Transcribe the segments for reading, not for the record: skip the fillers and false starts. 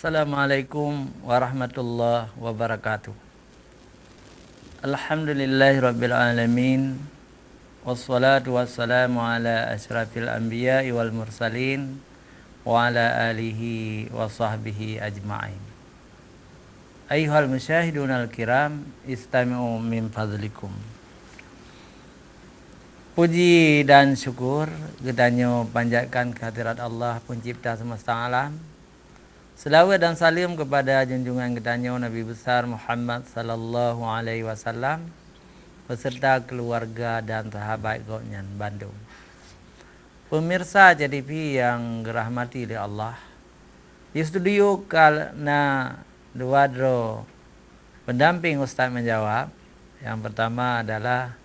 Assalamualaikum warahmatullahi wabarakatuh. Alhamdulillahirabbil alamin. Wassalatu wassalamu ala asyrafil anbiya'i wal mursalin wa ala alihi wa sahbihi ajma'in. Ayyuhal musyahidunal kiram, istami'u min fadlikum. Puji dan syukur gedanyo panjatkan kehadirat Allah pencipta semesta alam. Selawat dan salam kepada junjungan gedanyo Nabi besar Muhammad sallallahu alaihi wasallam beserta keluarga dan sahabat goknya Bandung. Pemirsa JDP yang dirahmati oleh Allah, di studio karena dua pendamping Ustaz menjawab. Yang pertama adalah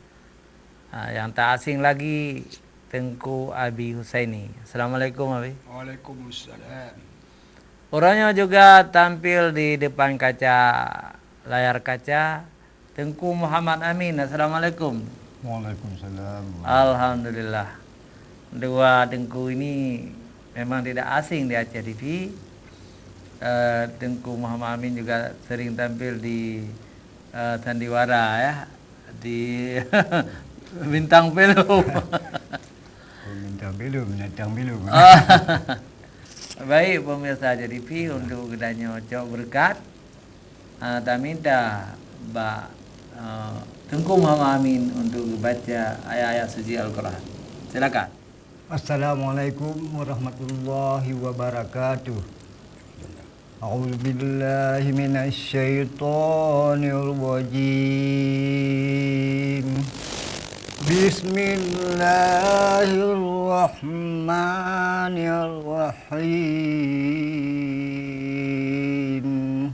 yang tak asing lagi, Tengku Abi Husaini. Assalamualaikum Abi. Waalaikumsalam. Orangnya juga tampil di depan layar kaca, Tengku Muhammad Amin. Assalamualaikum. Waalaikumsalam. Alhamdulillah. Dua Tengku ini memang tidak asing di Aceh TV. Tengku Muhammad Amin juga sering tampil di sandiwara ya, di bintang film. Bintang film. Baik pemirsa JDP, untuk gedanyo cok berkat, tak minta Tengku Muhammad Amin untuk baca ayat-ayat suci Al-Quran. Silakan. Assalamualaikum warahmatullahi wabarakatuh. A'udzu billahi minasy syaithanir rajim. Bismillahirrahmanirrahim.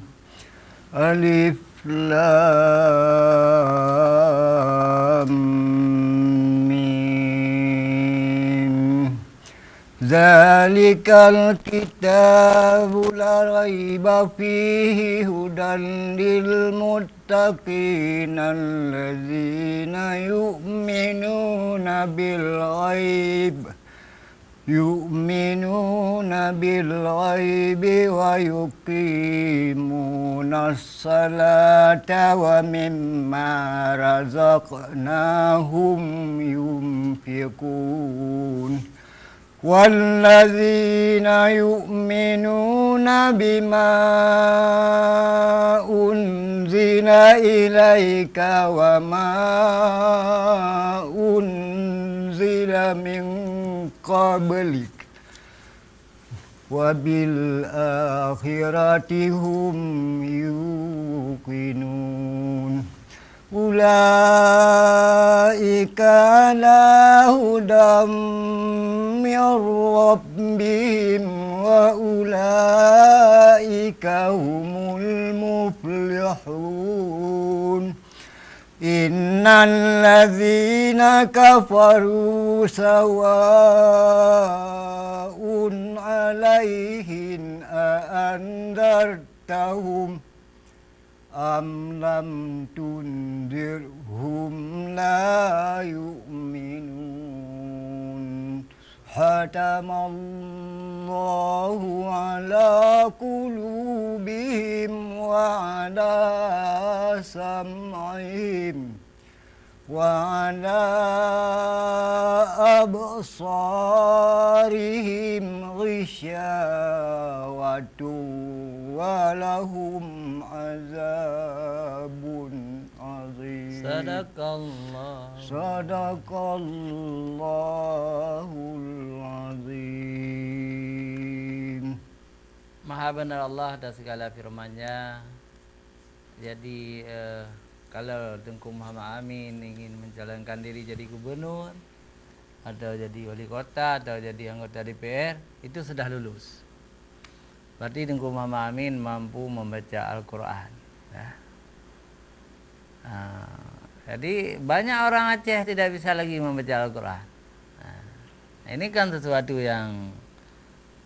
Alif Lam Mim. Zalikal kitabu la raiba fihi hudan lil muttaqin allazina yu'minuna bil ghaibi wa yuqimunas salata wa mimma razaqnahum yunfiqun. وَالَّذِينَ يُؤْمِنُونَ بِمَا أُنْزِلَ إِلَيْكَ وَمَا أُنْزِلَ مِنْ قَبْلِكَ وَبِالْآخِرَةِ هُمْ يُوقِنُونَ. Ulaika ala hudam min rabbihim wa ulaika humul muflihun. Innal ladzina kafaru sawa'un 'alaihim a andartahum am lam tundirhum la yu'minun. Hatamallahu ala qulubihim wa ala sam'ihim wa ala absarihim ghishawatu wa lahum azabun azim. Sadaqallahul azim. Maha benar Allah atas segala firman-Nya. Jadi kalau Tengku Muhammad Amin ingin mencalonkan diri jadi gubernur atau jadi wali kota atau jadi anggota DPR, itu sudah lulus. Berarti Tengku Muhammad Amin mampu membaca Al-Quran ya. Jadi banyak orang Aceh tidak bisa lagi membaca Al-Quran. Ini kan sesuatu yang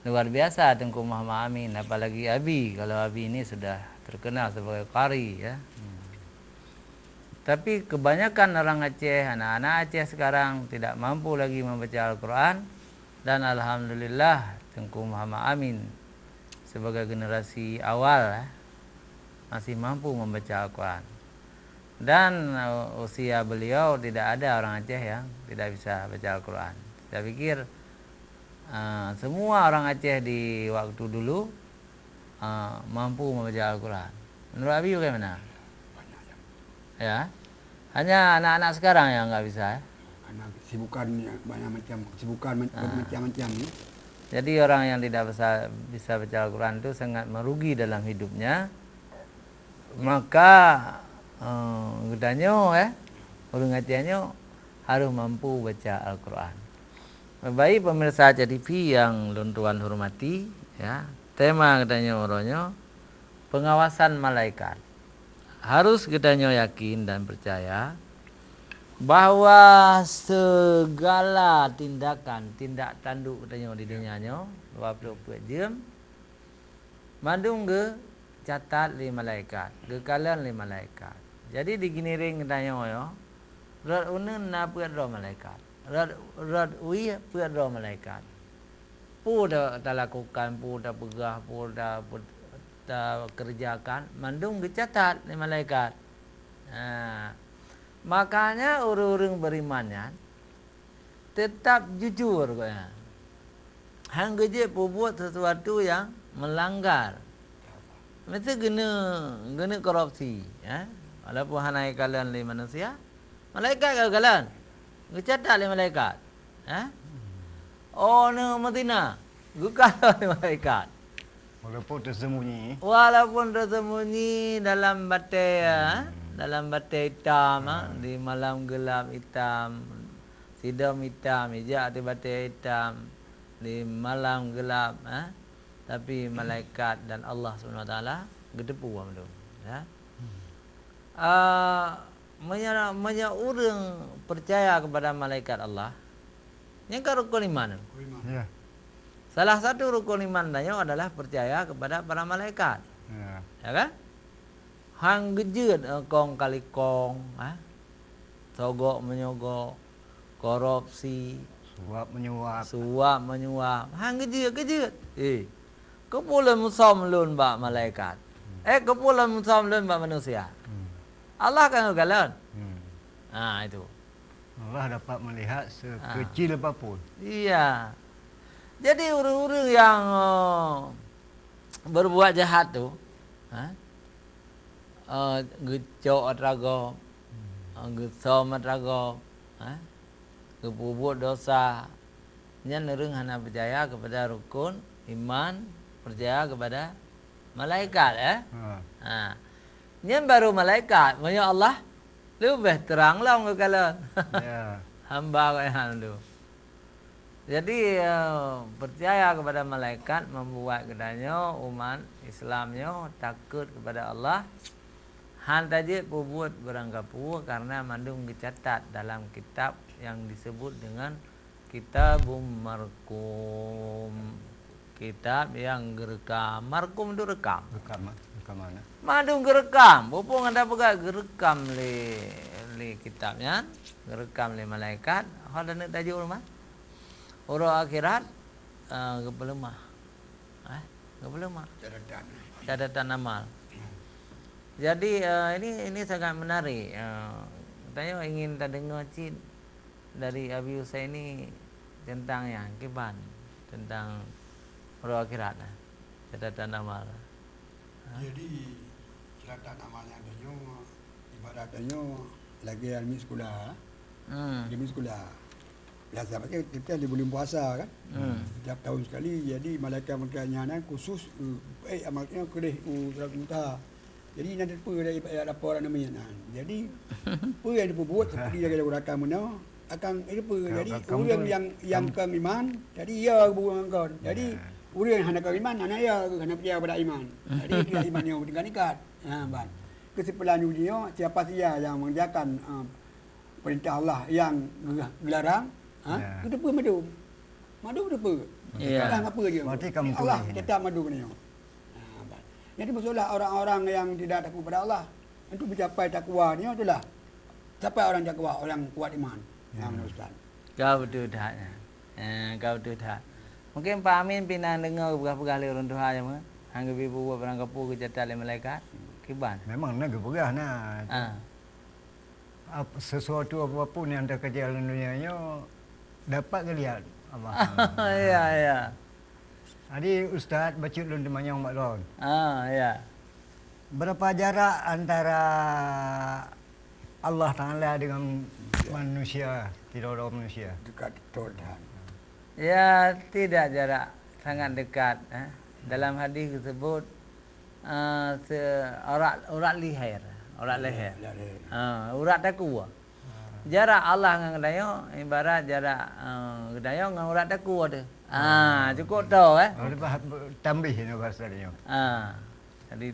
luar biasa Tengku Muhammad Amin. Apalagi Abi, kalau Abi ini sudah terkenal sebagai qari ya. Tapi kebanyakan orang Aceh, anak-anak Aceh sekarang tidak mampu lagi membaca Al-Quran. Dan Alhamdulillah Tengku Muhammad Amin sebagai generasi awal masih mampu membaca Al-Quran. Dan usia beliau tidak ada orang Aceh yang tidak bisa baca Al-Quran. Saya pikir semua orang Aceh di waktu dulu mampu membaca Al-Quran. Menurut Abi bagaimana? Ya, hanya anak-anak sekarang yang nggak bisa. Karena kesibukan banyak macam, kesibukan bermacam-macam ni. Jadi orang yang tidak bisa baca Al-Quran itu sangat merugi dalam hidupnya. Maka gedanyo orang Acehnya harus mampu baca Al-Quran. Baik pemirsa Aceh TV yang tuan hormati, ya, tema gedanyo orangnya pengawasan malaikat. Harus gedanyo yakin dan percaya bahwa segala tindak tanduk gedanyo di dunianya 24 jam mandung ge catat li malaikat, gekalan li malaikat. Jadi diginiring gedanyo yo, rad unen na puat ro malaikat. Rad ui puat ro malaikat. Pu dah lakukan, pu dah pegah, pu dah kerjakan, mandung dicatat oleh malaikat. Makanya orang-orang berimannya tetap jujur kaya. Hang geje buat sesuatu yang melanggar. Mesti gena korupsi, ya. Walaupun hanai kalian li manusia, malaikat kalian. Dicatat oleh malaikat. Oh, ne Madinah. Gukal oleh malaikat. Walaupun tersembunyi dalam batai hitam, di malam gelap hitam, sidam hitam, ijak di batai hitam, di malam gelap, tapi malaikat dan Allah SWT gedepu amdu, ya. Banyak orang percaya kepada malaikat Allah. Yang ke rukun iman. Ya. Salah satu rukun iman adalah percaya kepada para malaikat. Ya kan? Hang gejeut kong kali kong, sogok menyogok, korupsi, suap menyuap. Hang gejeut. Kepulan musom lun ba malaikat. Kepulan musom lun ba manusia. Allah kan galon. Itu. Allah dapat melihat sekecil apapun. Iya. Jadi orang-orang yang berbuat jahat tu, gecok atrago, gesom atrago, kebuat dosa, nyan nereng hana percaya kepada rukun iman, percaya kepada malaikat, nyan baru malaikat, punya Allah lebih terang lah orang kalian. Hamba kalian tu. Jadi percaya kepada malaikat membuat kedanyo umat Islamnya takut kepada Allah. Han tajid buat beranggapu karena mandung dicatat dalam kitab yang disebut dengan Kitabum Marqum. Kitab yang gerekam. Marqum itu rekam. Rekam mana? Mandung gerekam. Bopong ada pegak gerekam li kitabnya, gerekam li malaikat. Hal nak tajuk rumah. Orang akhirat kepelemah. Kepelemah. Catatan amal. Jadi ini sangat menarik. Saya ingin terdengar cik dari Abi Husaini tentang yang kiban, tentang orang akhirat. Catatan amal. Jadi catatan amalnya adanya ibaratnya lagi almi sekolah. Almi sekolah. Biasa macam kita di bulan puasa kan. Setiap tahun sekali jadi malaikat-malaikatnya khusus amalnya kedih muntah. Jadi nanti apa dari laporan namanya. Jadi apa yang dibuat seperti yang kita uraikan mana akan itu apa. Jadi orang yang kang iman jadi ia buang kau. Jadi orang yang hendak kang iman anak ia kena percaya pada iman. Jadi dia iman yang berikat. Ban. Kesimpulan dunia siapa saja yang mengerjakan perintah Allah yang dilarang itu pun madu. Madu itu apa? Sekarang apa dia? Berarti kamu Allah tulis. tetap madu ni. Jadi masalah orang-orang yang tidak takut pada Allah untuk mencapai takwa ni itulah. Siapa orang takwa? Orang kuat iman. Ustaz. Kau betul tak? Kau betul tak? Mungkin Pak Amin pernah dengar beberapa kali orang Tuhan je. hang gebi buat barang kapu ke jatah oleh malaikat. Kiban. Memang nak berah nah. Sesuatu apapun yang terjadi dalam dunia dapat ke lihat Allah. Ya, ya. Jadi ustaz baca dulu demanyang mak lon. Ya. Berapa jarak antara Allah Taala dengan manusia, tidak ada manusia? Dekat Tuhan. Ya, tidak jarak sangat dekat. Dalam hadis tersebut urat leher. Urat daku. Jarak Allah dengan gedayo ibarat jarak gedayo dengan urat daku ada. Cukup tahu Tambih ni bahasa dia. Jadi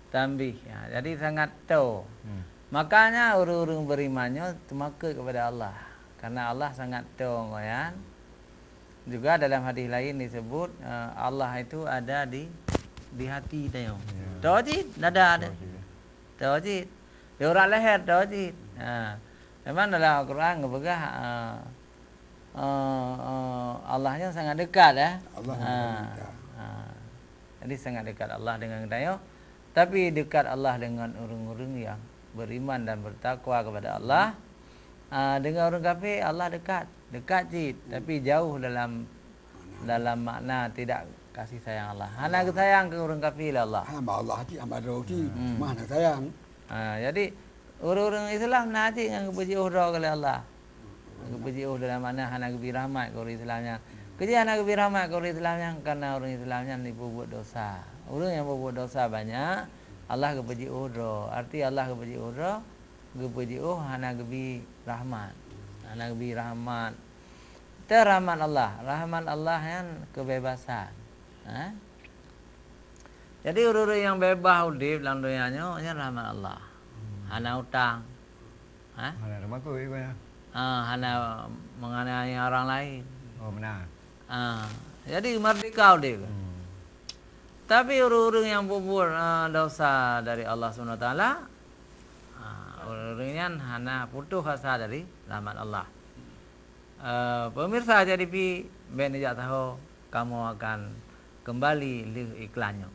tambih. Jadi sangat tahu. Makanya orang-orang berimannya termakat kepada Allah. Karena Allah sangat tahu kan. Juga dalam hadis lain disebut Allah itu ada di hati dia. Tahu je, dada ada. Tahu je. Di urat leher tahu je. Memang dalam Al-Quran ngepegah Allahnya sangat dekat Allah jadi sangat dekat Allah dengan kita. Tapi dekat Allah dengan orang-orang yang beriman dan bertakwa kepada Allah. Dengan orang kafir Allah dekat je, tapi jauh dalam makna tidak kasih sayang Allah. Hana sayang ke orang kafir Allah. Hamba Allah ti hamba roki, mana sayang. Jadi orang-orang Islam nak dengan kepuji uhra oleh Allah. Kepuji dalam mana hana kebi rahmat ke orang Islamnya. Kerja hana kebi rahmat ke orang Islamnya karena orang Islamnya ni berbuat dosa. Orang yang berbuat dosa banyak, Allah kepuji uhra. Arti Allah kepuji uhra, kepuji hana kebi rahmat. Hana kebi rahmat. Rahmat Allah. Rahmat Allah yang kebebasan. Jadi orang-orang yang bebas udip dalam dunianya, rahmat Allah. Hana utang. Mana rumah aku ya. Hana menganiaya orang lain. Oh benar. Jadi merdeka dia. Tapi orang-orang yang berbuat dosa dari Allah SWT, orang-orang yang hana putus asa dari rahmat Allah. Pemirsa jadi pi ben tahu kamu akan kembali li iklannya.